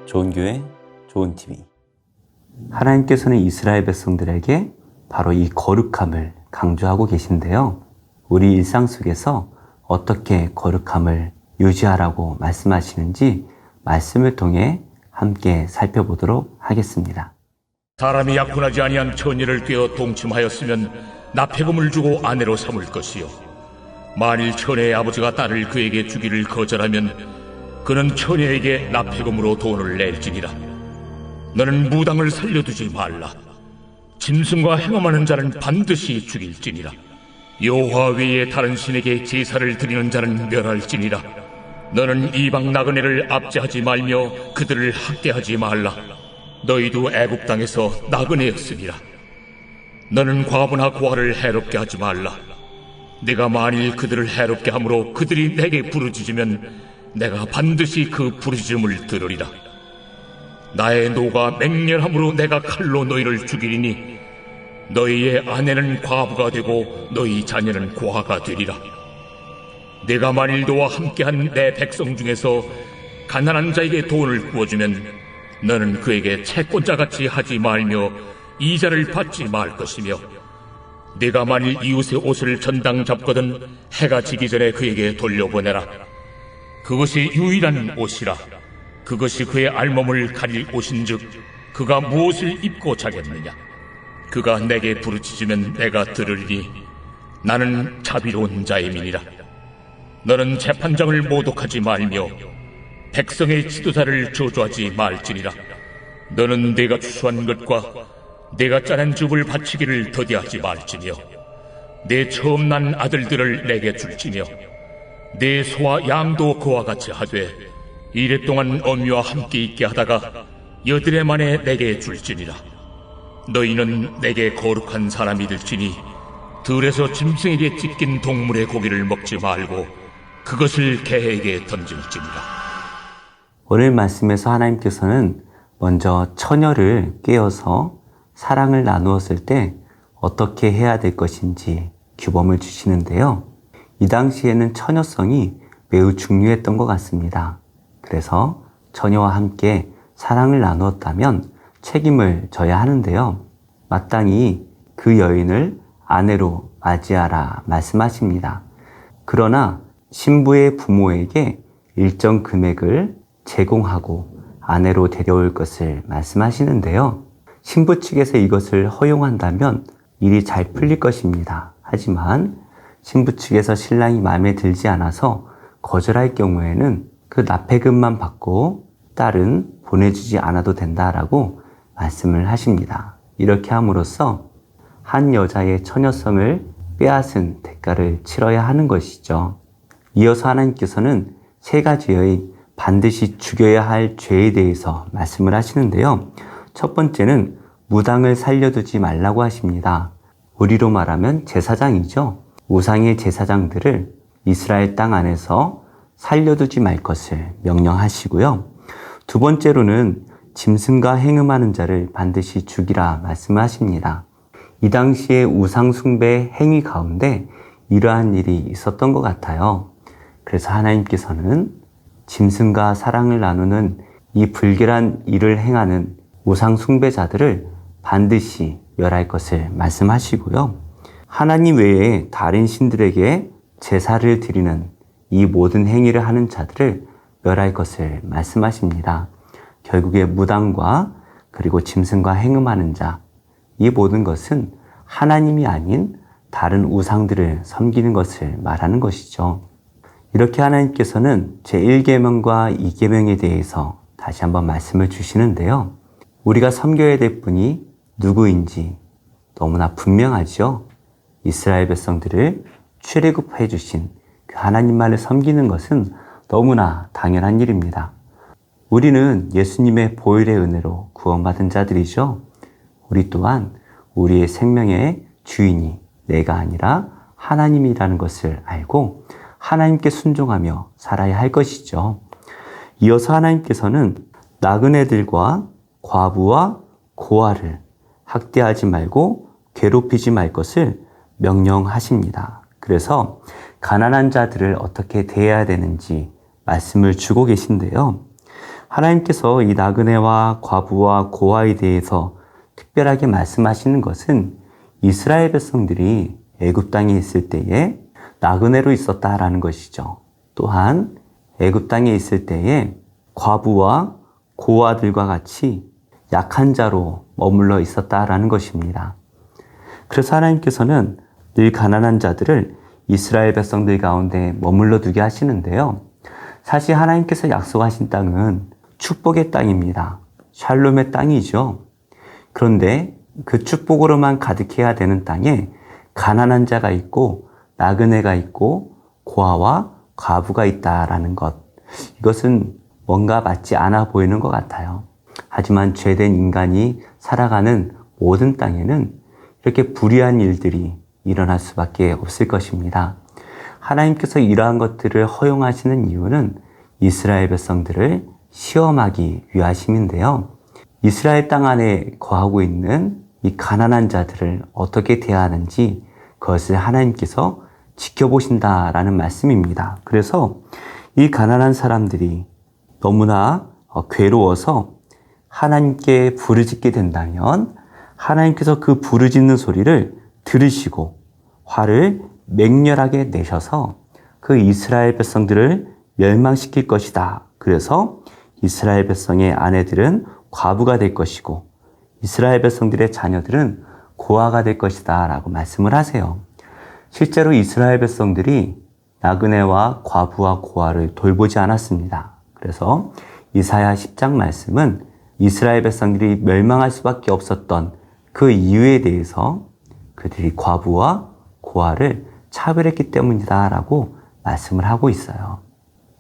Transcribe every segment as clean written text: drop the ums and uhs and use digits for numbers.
좋은 교회, 좋은 TV. 하나님께서는 이스라엘 백성들에게 바로 이 거룩함을 강조하고 계신데요. 우리 일상 속에서 어떻게 거룩함을 유지하라고 말씀하시는지 말씀을 통해 함께 살펴보도록 하겠습니다. 사람이 약혼하지 아니한 처녀를 꿰어 동침하였으면 납폐금을 주고 아내로 삼을 것이요, 만일 처녀의 아버지가 딸을 그에게 주기를 거절하면 그는 처녀에게 납폐금으로 돈을 낼지니라. 너는 무당을 살려두지 말라. 짐승과 행음하는 자는 반드시 죽일지니라. 여호와 외에 다른 신에게 제사를 드리는 자는 멸할지니라. 너는 이방 나그네를 압제하지 말며 그들을 학대하지 말라. 너희도 애굽 땅에서 나그네였으니라. 너는 과부나 고아를 해롭게 하지 말라. 내가 만일 그들을 해롭게 함으로 그들이 내게 부르짖으면 내가 반드시 그 부르짖음을 들으리라. 나의 노가 맹렬함으로 내가 칼로 너희를 죽이리니 너희의 아내는 과부가 되고 너희 자녀는 고아가 되리라. 내가 만일 너와 함께한 내 백성 중에서 가난한 자에게 돈을 구워주면 너는 그에게 채권자같이 하지 말며 이자를 받지 말 것이며, 내가 만일 이웃의 옷을 전당 잡거든 해가 지기 전에 그에게 돌려보내라. 그것이 유일한 옷이라. 그것이 그의 알몸을 가릴 옷인즉 그가 무엇을 입고 자겠느냐. 그가 내게 부르짖으면 내가 들으리니 나는 자비로운 자임이니라. 너는 재판장을 모독하지 말며 백성의 지도자를 저주하지 말지니라. 너는 내가 추수한 것과 내가 짜낸 즙을 바치기를 더디하지 말지며, 내 처음 난 아들들을 내게 줄지며, 내 소와 양도 그와 같이 하되 이랫동안 어미와 함께 있게 하다가 여드레 만에 내게 줄지니라. 너희는 내게 거룩한 사람이 될지니 들에서 짐승에게 찢긴 동물의 고기를 먹지 말고 그것을 개에게 던질지니라. 오늘 말씀에서 하나님께서는 먼저 처녀를 꿰어서 사랑을 나누었을 때 어떻게 해야 될 것인지 규범을 주시는데요. 이 당시에는 처녀성이 매우 중요했던 것 같습니다. 그래서 처녀와 함께 사랑을 나누었다면 책임을 져야 하는데요. 마땅히 그 여인을 아내로 맞이하라 말씀하십니다. 그러나 신부의 부모에게 일정 금액을 제공하고 아내로 데려올 것을 말씀하시는데요. 신부 측에서 이것을 허용한다면 일이 잘 풀릴 것입니다. 하지만 신부 측에서 신랑이 마음에 들지 않아서 거절할 경우에는 그 납폐금만 받고 딸은 보내주지 않아도 된다라고 말씀을 하십니다. 이렇게 함으로써 한 여자의 처녀성을 빼앗은 대가를 치러야 하는 것이죠. 이어서 하나님께서는 세 가지의 반드시 죽여야 할 죄에 대해서 말씀을 하시는데요. 첫 번째는 무당을 살려두지 말라고 하십니다. 우리로 말하면 제사장이죠. 우상의 제사장들을 이스라엘 땅 안에서 살려두지 말 것을 명령하시고요. 두 번째로는 짐승과 행음하는 자를 반드시 죽이라 말씀하십니다. 이 당시에 우상 숭배 행위 가운데 이러한 일이 있었던 것 같아요. 그래서 하나님께서는 짐승과 사랑을 나누는 이 불결한 일을 행하는 우상 숭배자들을 반드시 멸할 것을 말씀하시고요. 하나님 외에 다른 신들에게 제사를 드리는 이 모든 행위를 하는 자들을 멸할 것을 말씀하십니다. 결국에 무당과 그리고 짐승과 행음하는 자, 이 모든 것은 하나님이 아닌 다른 우상들을 섬기는 것을 말하는 것이죠. 이렇게 하나님께서는 제1계명과 2계명에 대해서 다시 한번 말씀을 주시는데요. 우리가 섬겨야 될 분이 누구인지 너무나 분명하죠. 이스라엘 백성들을 출애굽해 주신 그 하나님만을 섬기는 것은 너무나 당연한 일입니다. 우리는 예수님의 보혈의 은혜로 구원받은 자들이죠. 우리 또한 우리의 생명의 주인이 내가 아니라 하나님이라는 것을 알고 하나님께 순종하며 살아야 할 것이죠. 이어서 하나님께서는 나그네들과 과부와 고아를 학대하지 말고 괴롭히지 말 것을 명령하십니다. 그래서 가난한 자들을 어떻게 대해야 되는지 말씀을 주고 계신데요. 하나님께서 이 나그네와 과부와 고아에 대해서 특별하게 말씀하시는 것은 이스라엘 백성들이 애굽 땅에 있을 때에 나그네로 있었다라는 것이죠. 또한 애굽 땅에 있을 때에 과부와 고아들과 같이 약한 자로 머물러 있었다라는 것입니다. 그래서 하나님께서는 늘 가난한 자들을 이스라엘 백성들 가운데 머물러 두게 하시는데요. 사실 하나님께서 약속하신 땅은 축복의 땅입니다. 샬롬의 땅이죠. 그런데 그 축복으로만 가득해야 되는 땅에 가난한 자가 있고 나그네가 있고 고아와 과부가 있다라는 것. 이것은 뭔가 맞지 않아 보이는 것 같아요. 하지만 죄된 인간이 살아가는 모든 땅에는 이렇게 불의한 일들이 일어날 수밖에 없을 것입니다. 하나님께서 이러한 것들을 허용하시는 이유는 이스라엘 백성들을 시험하기 위하심인데요. 이스라엘 땅 안에 거하고 있는 이 가난한 자들을 어떻게 대하는지 그것을 하나님께서 지켜보신다라는 말씀입니다. 그래서 이 가난한 사람들이 너무나 괴로워서 하나님께 부르짖게 된다면 하나님께서 그 부르짖는 소리를 들으시고 화를 맹렬하게 내셔서 그 이스라엘 백성들을 멸망시킬 것이다. 그래서 이스라엘 백성의 아내들은 과부가 될 것이고 이스라엘 백성들의 자녀들은 고아가 될 것이다 라고 말씀을 하세요. 실제로 이스라엘 백성들이 나그네와 과부와 고아를 돌보지 않았습니다. 그래서 이사야 10장 말씀은 이스라엘 백성들이 멸망할 수밖에 없었던 그 이유에 대해서 그들이 과부와 고아를 차별했기 때문이다 라고 말씀을 하고 있어요.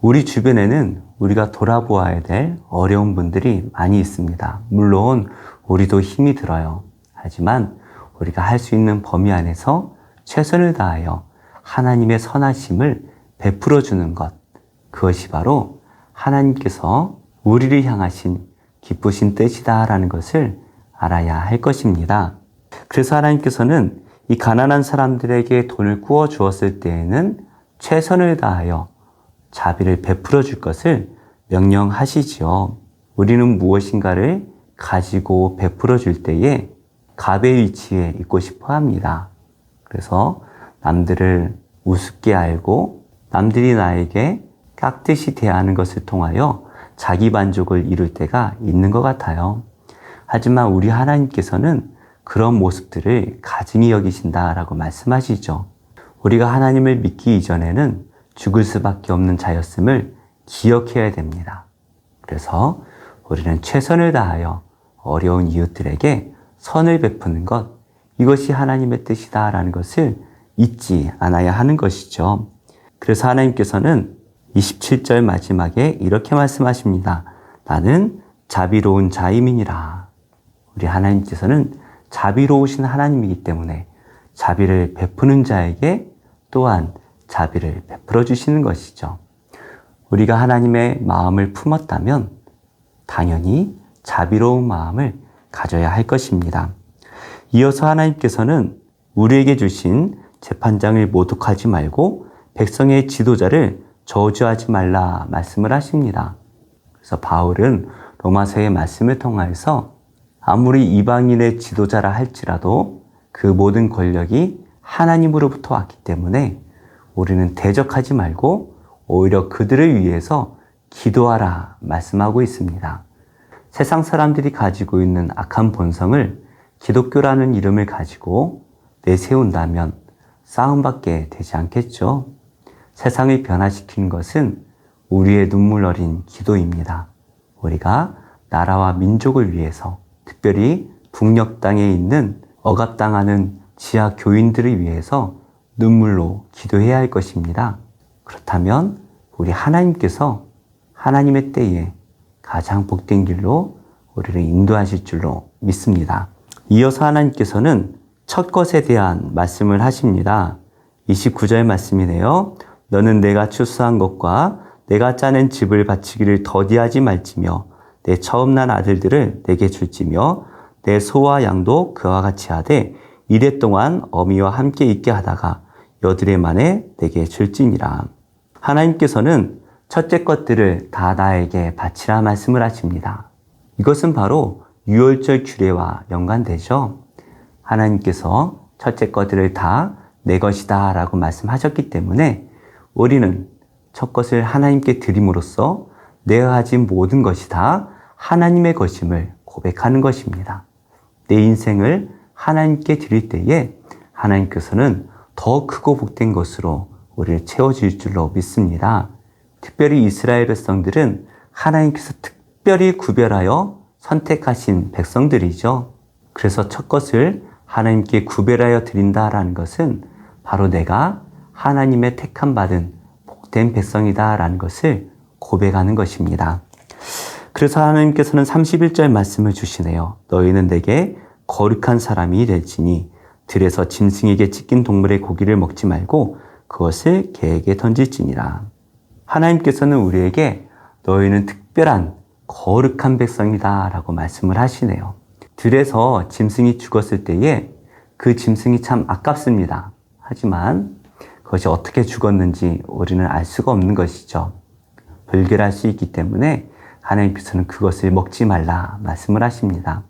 우리 주변에는 우리가 돌아보아야 될 어려운 분들이 많이 있습니다. 물론 우리도 힘이 들어요. 하지만 우리가 할 수 있는 범위 안에서 최선을 다하여 하나님의 선하심을 베풀어 주는 것, 그것이 바로 하나님께서 우리를 향하신 기쁘신 뜻이다라는 것을 알아야 할 것입니다. 그래서 하나님께서는 이 가난한 사람들에게 돈을 구워 주었을 때에는 최선을 다하여 자비를 베풀어 줄 것을 명령하시지요. 우리는 무엇인가를 가지고 베풀어 줄 때에 갑의 위치에 있고 싶어 합니다. 그래서 남들을 우습게 알고 남들이 나에게 깍듯이 대하는 것을 통하여 자기 만족을 이룰 때가 있는 것 같아요. 하지만 우리 하나님께서는 그런 모습들을 가증히 여기신다라고 말씀하시죠. 우리가 하나님을 믿기 이전에는 죽을 수밖에 없는 자였음을 기억해야 됩니다. 그래서 우리는 최선을 다하여 어려운 이웃들에게 선을 베푸는 것, 이것이 하나님의 뜻이다라는 것을 잊지 않아야 하는 것이죠. 그래서 하나님께서는 27절 마지막에 이렇게 말씀하십니다. 나는 자비로운 자임이니라. 우리 하나님께서는 자비로우신 하나님이기 때문에 자비를 베푸는 자에게 또한 자비를 베풀어 주시는 것이죠. 우리가 하나님의 마음을 품었다면 당연히 자비로운 마음을 가져야 할 것입니다. 이어서 하나님께서는 우리에게 주신 재판장을 모독하지 말고 백성의 지도자를 저주하지 말라 말씀을 하십니다. 그래서 바울은 로마서의 말씀을 통하여서 아무리 이방인의 지도자라 할지라도 그 모든 권력이 하나님으로부터 왔기 때문에 우리는 대적하지 말고 오히려 그들을 위해서 기도하라 말씀하고 있습니다. 세상 사람들이 가지고 있는 악한 본성을 기독교라는 이름을 가지고 내세운다면 싸움밖에 되지 않겠죠. 세상을 변화시키는 것은 우리의 눈물 어린 기도입니다. 우리가 나라와 민족을 위해서 특별히 북녘 땅에 있는 억압당하는 지하 교인들을 위해서 눈물로 기도해야 할 것입니다. 그렇다면 우리 하나님께서 하나님의 때에 가장 복된 길로 우리를 인도하실 줄로 믿습니다. 이어서 하나님께서는 첫 것에 대한 말씀을 하십니다. 29절 말씀이네요. 너는 내가 추수한 것과 내가 짜낸 집을 바치기를 더디하지 말지며 내 처음 난 아들들을 내게 줄지며 내 소와 양도 그와 같이 하되 이래 동안 어미와 함께 있게 하다가 여드레 만에 내게 줄지니라. 하나님께서는 첫째 것들을 다 나에게 바치라 말씀을 하십니다. 이것은 바로 유월절 규례와 연관되죠. 하나님께서 첫째 것들을 다 내 것이다 라고 말씀하셨기 때문에 우리는 첫 것을 하나님께 드림으로써 내가 가진 모든 것이 다 하나님의 것임을 고백하는 것입니다. 내 인생을 하나님께 드릴 때에 하나님께서는 더 크고 복된 것으로 우리를 채워줄 줄로 믿습니다. 특별히 이스라엘 백성들은 하나님께서 특별히 구별하여 선택하신 백성들이죠. 그래서 첫 것을 하나님께 구별하여 드린다라는 것은 바로 내가 하나님의 택함 받은 복된 백성이다라는 것을 고백하는 것입니다. 그래서 하나님께서는 31절 말씀을 주시네요. 너희는 내게 거룩한 사람이 될지니 들에서 짐승에게 찢긴 동물의 고기를 먹지 말고 그것을 개에게 던질지니라. 하나님께서는 우리에게 너희는 특별한 거룩한 백성이다 라고 말씀을 하시네요. 들에서 짐승이 죽었을 때에 그 짐승이 참 아깝습니다. 하지만 그것이 어떻게 죽었는지 우리는 알 수가 없는 것이죠. 불결할 수 있기 때문에 하나님께서는 그것을 먹지 말라 말씀을 하십니다.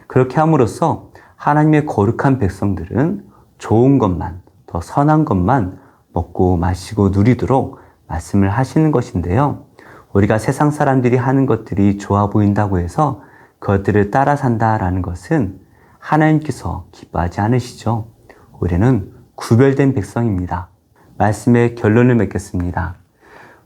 그렇게 함으로써 하나님의 거룩한 백성들은 좋은 것만, 더 선한 것만 먹고 마시고 누리도록 말씀을 하시는 것인데요. 우리가 세상 사람들이 하는 것들이 좋아 보인다고 해서 그것들을 따라 산다라는 것은 하나님께서 기뻐하지 않으시죠. 우리는 구별된 백성입니다. 말씀의 결론을 맺겠습니다.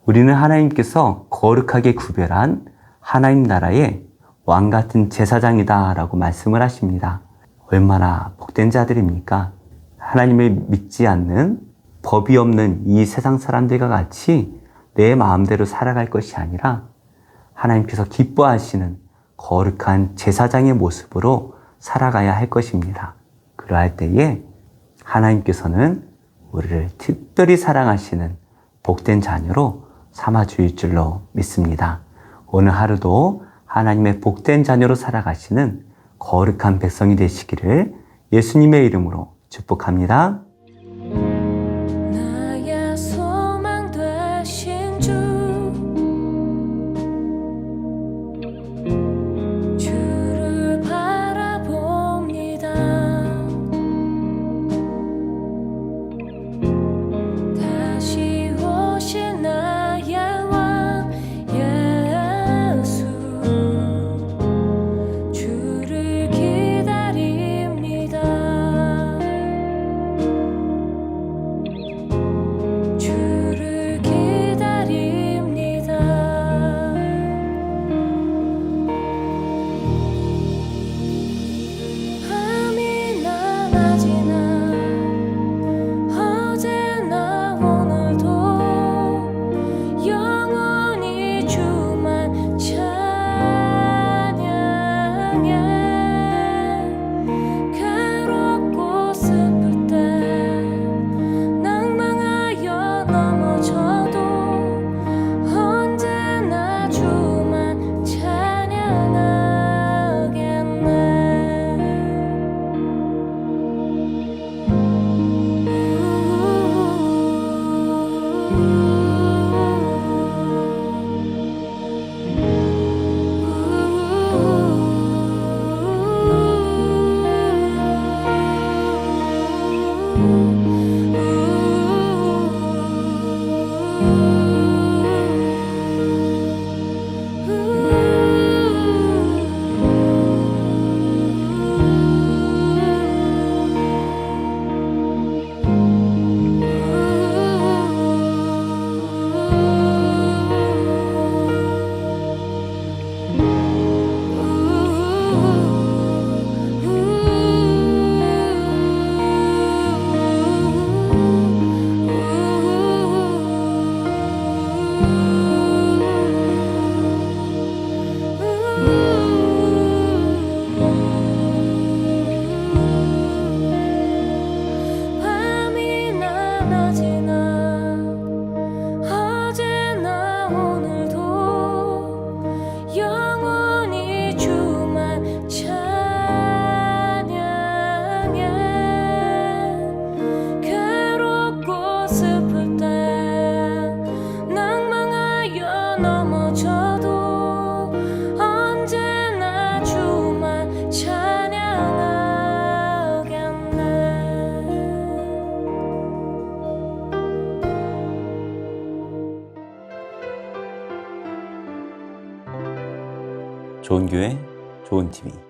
우리는 하나님께서 거룩하게 구별한 하나님 나라의 왕 같은 제사장이다 라고 말씀을 하십니다. 얼마나 복된 자들입니까? 하나님을 믿지 않는 법이 없는 이 세상 사람들과 같이 내 마음대로 살아갈 것이 아니라 하나님께서 기뻐하시는 거룩한 제사장의 모습으로 살아가야 할 것입니다. 그러할 때에 하나님께서는 우리를 특별히 사랑하시는 복된 자녀로 삼아주실 줄로 믿습니다. 오늘 하루도 하나님의 복된 자녀로 살아가시는 거룩한 백성이 되시기를 예수님의 이름으로 축복합니다. 나의 소망 되신 주 주를 바라봅니다. 다시 오실 나의 왕 예수 주를 기다립니다. 좋은 교회, 좋은 TV.